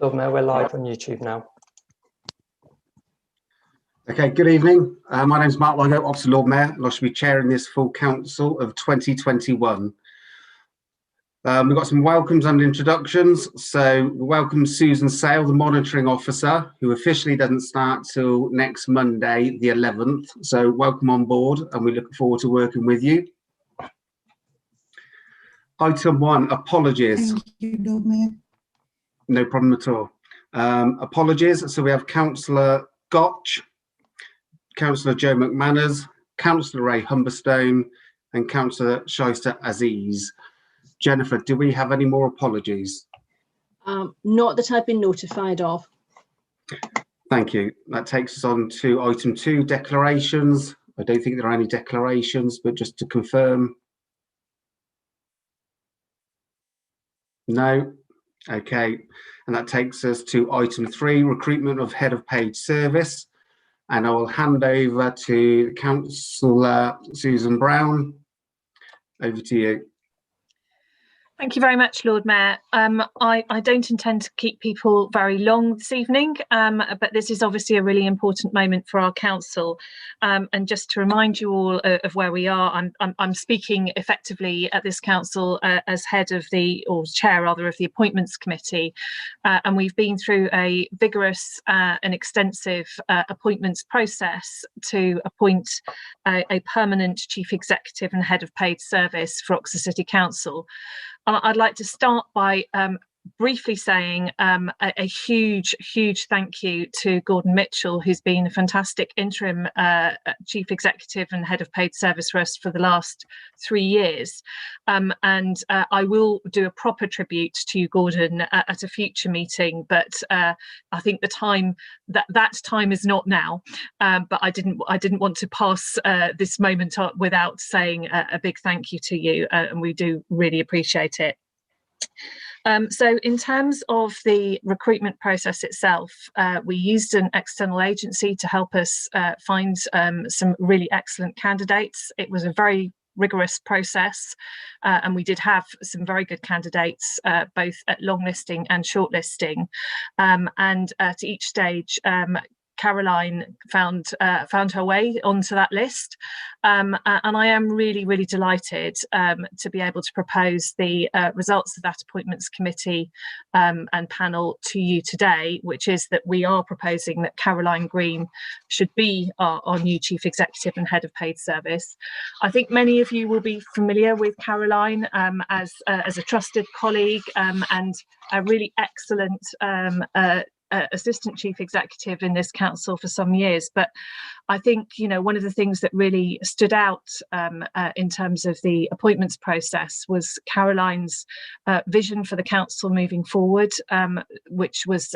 Lord Mayor, we're live on YouTube now. Okay, good evening. My name is Mark Longo, Officer Lord Mayor, and I shall be chairing this full council of 2021. We've got some welcomes and introductions. So we welcome Susan Sale, the monitoring officer, who officially doesn't start till next Monday, the 11th. So welcome on board, and we look forward to working with you. Item 1, apologies. Thank you, Lord Mayor. No problem at all. Apologies. So we have Councillor Gotch, Councillor Joe McManus, Councillor Ray Humberstone, and Councillor Shyster Aziz. Jennifer, do we have any more apologies? Not that I've been notified of. Thank you. That takes us on to item 2, declarations. I don't think there are any declarations, but just to confirm. No. Okay. And that takes us to item 3, recruitment of head of paid service. And I will hand over to Councillor Susan Brown. Over to you. Thank you very much, Lord Mayor. I don't intend to keep people very long this evening, but this is obviously a really important moment for our council. And just to remind you all of where we are, I'm speaking effectively at this council as head of the, or chair rather, of the appointments committee. And we've been through a vigorous and extensive appointments process to appoint a permanent chief executive and head of paid service for Oxford City Council. I'd like to start by briefly saying a huge thank you to Gordon Mitchell, who's been a fantastic interim chief executive and head of paid service for us for the last 3 years. And I will do a proper tribute to you, Gordon, at a future meeting, but I think the time that time is not now. But I didn't want to pass this moment without saying a big thank you to you, and we do really appreciate it. So in terms of the recruitment process itself, we used an external agency to help us find some really excellent candidates. It was a very rigorous process, and we did have some very good candidates, both at longlisting and shortlisting. And at each stage, Caroline found her way onto that list, and I am really delighted to be able to propose the results of that appointments committee and panel to you today, which is that we are proposing that Caroline Green should be our new chief executive and head of paid service. I think many of you will be familiar with Caroline as a trusted colleague and a really excellent assistant chief executive in this council for some years, but I think, you know, one of the things that really stood out in terms of the appointments process was Caroline's vision for the council moving forward, which was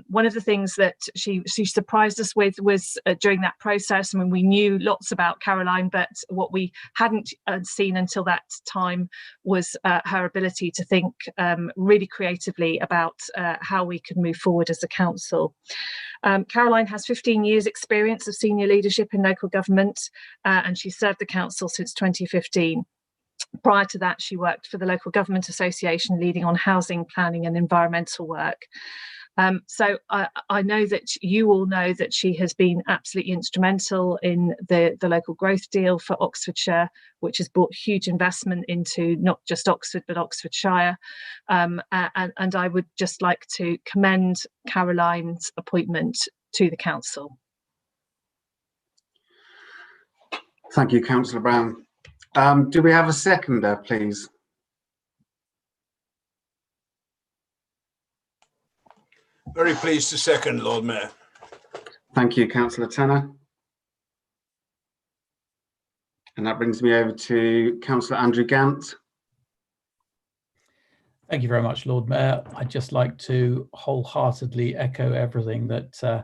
one of the things that she surprised us with was during that process. I mean, we knew lots about Caroline, but what we hadn't seen until that time was her ability to think really creatively about how we could move forward as a council. Caroline has 15 years experience of senior leadership in local government, and she served the council since 2015. Prior to that, she worked for the Local Government Association, leading on housing, planning and environmental work. So I know that you all know that she has been absolutely instrumental in the local growth deal for Oxfordshire, which has brought huge investment into not just Oxford but Oxfordshire. And I would just like to commend Caroline's appointment to the council. Thank you, Councillor Brown. Do we have a seconder, please? Very pleased to second, Lord Mayor. Thank you, Councillor Tanner. And that brings me over to Councillor Andrew Gant. Thank you very much, Lord Mayor. I'd just like to wholeheartedly echo everything that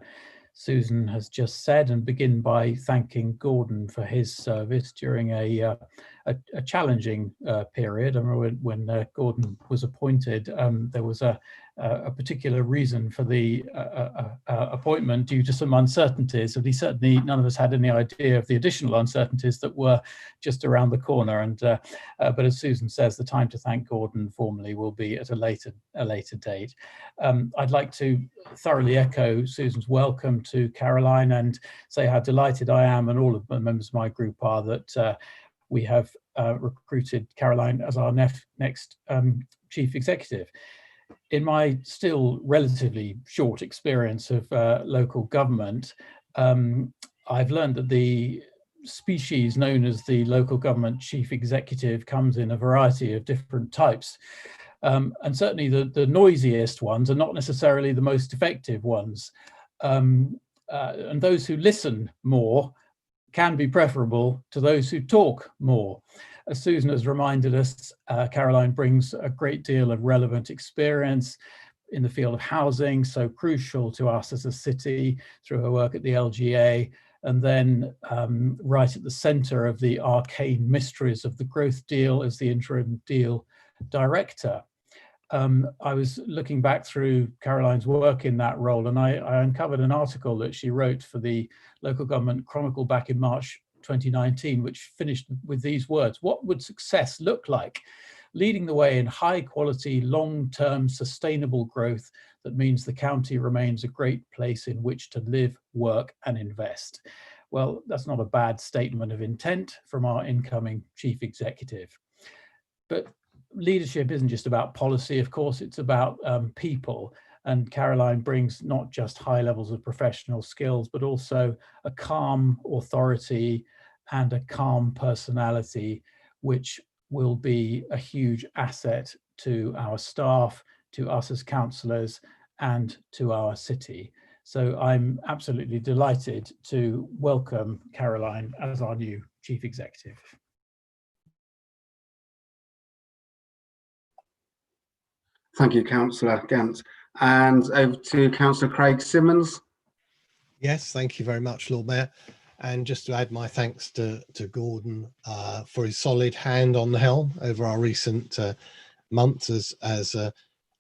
Susan has just said and begin by thanking Gordon for his service during a a challenging period. I remember when Gordon was appointed, there was a particular reason for the appointment due to some uncertainties, and certainly none of us had any idea of the additional uncertainties that were just around the corner. And but as Susan says, the time to thank Gordon formally will be at a later date. I'd like to thoroughly echo Susan's welcome to Caroline and say how delighted I am, and all of the members of my group are, that we have recruited Caroline as our next Chief Executive. In my still relatively short experience of local government, I've learned that the species known as the local government chief executive comes in a variety of different types. And certainly the noisiest ones are not necessarily the most effective ones. And those who listen more can be preferable to those who talk more. As Susan has reminded us, Caroline brings a great deal of relevant experience in the field of housing, so crucial to us as a city, through her work at the LGA, and then right at the centre of the arcane mysteries of the growth deal as the interim deal director. I was looking back through Caroline's work in that role, and I uncovered an article that she wrote for the Local Government Chronicle back in March 2019, which finished with these words: "What would success look like? Leading the way in high quality, long-term sustainable growth that means the county remains a great place in which to live, work and invest." Well, that's not a bad statement of intent from our incoming chief executive. But leadership isn't just about policy, of course, it's about people. And Caroline brings not just high levels of professional skills, but also a calm authority and a calm personality, which will be a huge asset to our staff, to us as councillors, and to our city. So I'm absolutely delighted to welcome Caroline as our new Chief Executive. Thank you, Councillor Gant. And over to Councillor Craig Simmons. Yes, thank you very much, Lord Mayor. And just to add my thanks to Gordon for his solid hand on the helm over our recent months. As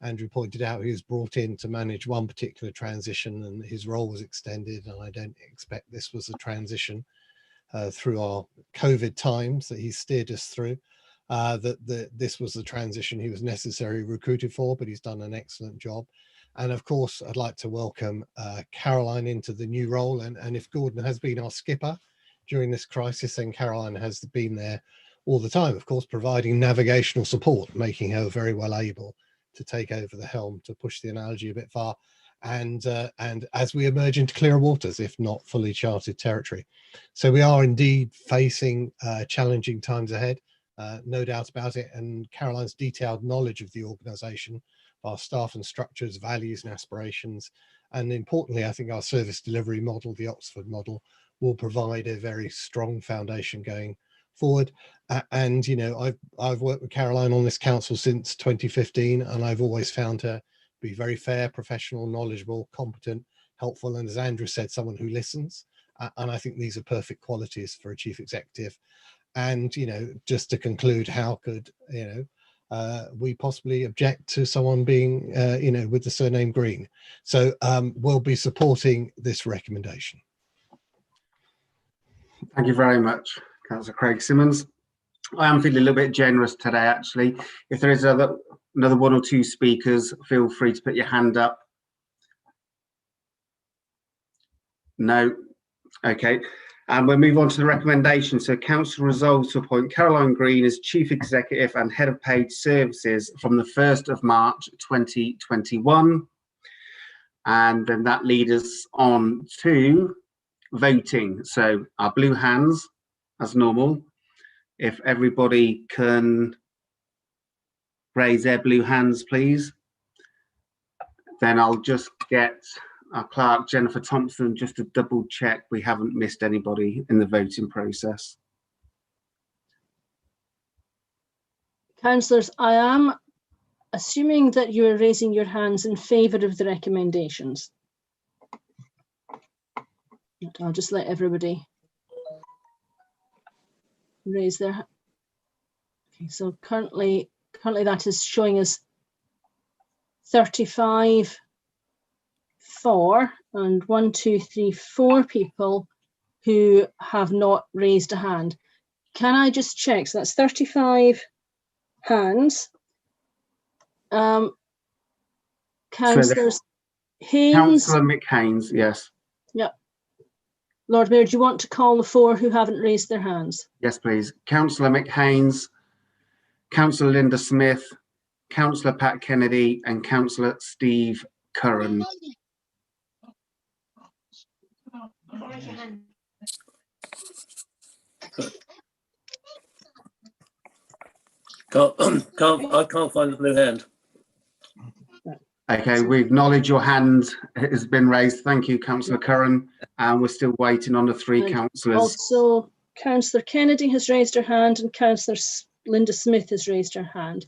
Andrew pointed out, he was brought in to manage one particular transition and his role was extended. And I don't expect this was a transition through our COVID times that he steered us through. This was the transition he was necessarily recruited for, but he's done an excellent job. And of course, I'd like to welcome Caroline into the new role. And if Gordon has been our skipper during this crisis, then Caroline has been there all the time, of course, providing navigational support, making her very well able to take over the helm, to push the analogy a bit far. And as we emerge into clearer waters, if not fully charted territory. So we are indeed facing challenging times ahead. No doubt about it, and Caroline's detailed knowledge of the organisation, our staff and structures, values and aspirations, and importantly, I think our service delivery model, the Oxford model, will provide a very strong foundation going forward. And you know, I've worked with Caroline on this council since 2015, and I've always found her be very fair, professional, knowledgeable, competent, helpful, and as Andrew said, someone who listens. And I think these are perfect qualities for a chief executive. And, you know, just to conclude, how could, you know, we possibly object to someone being, you know, with the surname Green? So we'll be supporting this recommendation. Thank you very much, Councillor Craig Simmons. I am feeling a little bit generous today, actually. If there is another one or two speakers, feel free to put your hand up. No? Okay. And we'll move on to the recommendation. So council resolves to appoint Caroline Green as Chief Executive and Head of Paid Services from the 1st of March 2021. And then that leads us on to voting. So our blue hands, as normal. If everybody can raise their blue hands, please. Then I'll just get our clerk, Jennifer Thompson, just to double check we haven't missed anybody in the voting process. Councillors, I am assuming that you are raising your hands in favour of the recommendations. I'll just let everybody raise their hand. Okay, so currently that is showing us 35 for, and 1, 2, 3, 4 people who have not raised a hand. Can I just check? So that's 35 hands. Councillors Haynes. Councillor McHaines, yes. Yep. Lord Mayor, do you want to call the 4 who haven't raised their hands? Yes, please. Councillor McHaines, Councillor Linda Smith, Councillor Pat Kennedy, and Councillor Steve Curran. I can't find the blue hand. Okay, we acknowledge your hand has been raised. Thank you, Councillor Curran. And we're still waiting on the 3 And councillors. Also, Councillor Kennedy has raised her hand and Councillor Linda Smith has raised her hand.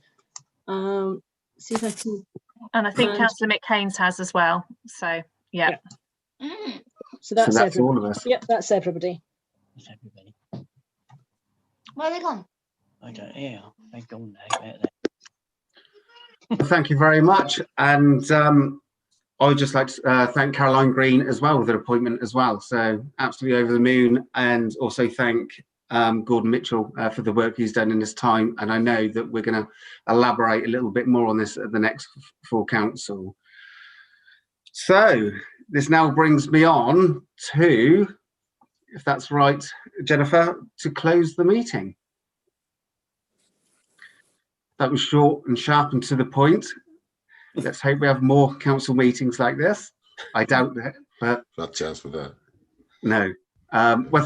See if I can. And I think Councillor McHaines has as well. So, yeah. So that's all of us. Yep, that's everybody. That's everybody. Where are they gone? I don't know. They've gone now. Thank you very much. And I would just like to thank Caroline Green as well with her appointment as well. So absolutely over the moon. And also thank Gordon Mitchell for the work he's done in this time. And I know that we're going to elaborate a little bit more on this at the next full council. So this now brings me on to, if that's right, Jennifer, to close the meeting. That was short and sharp and to the point. Let's hope we have more council meetings like this. I doubt that, but Not a chance for that. no. Well,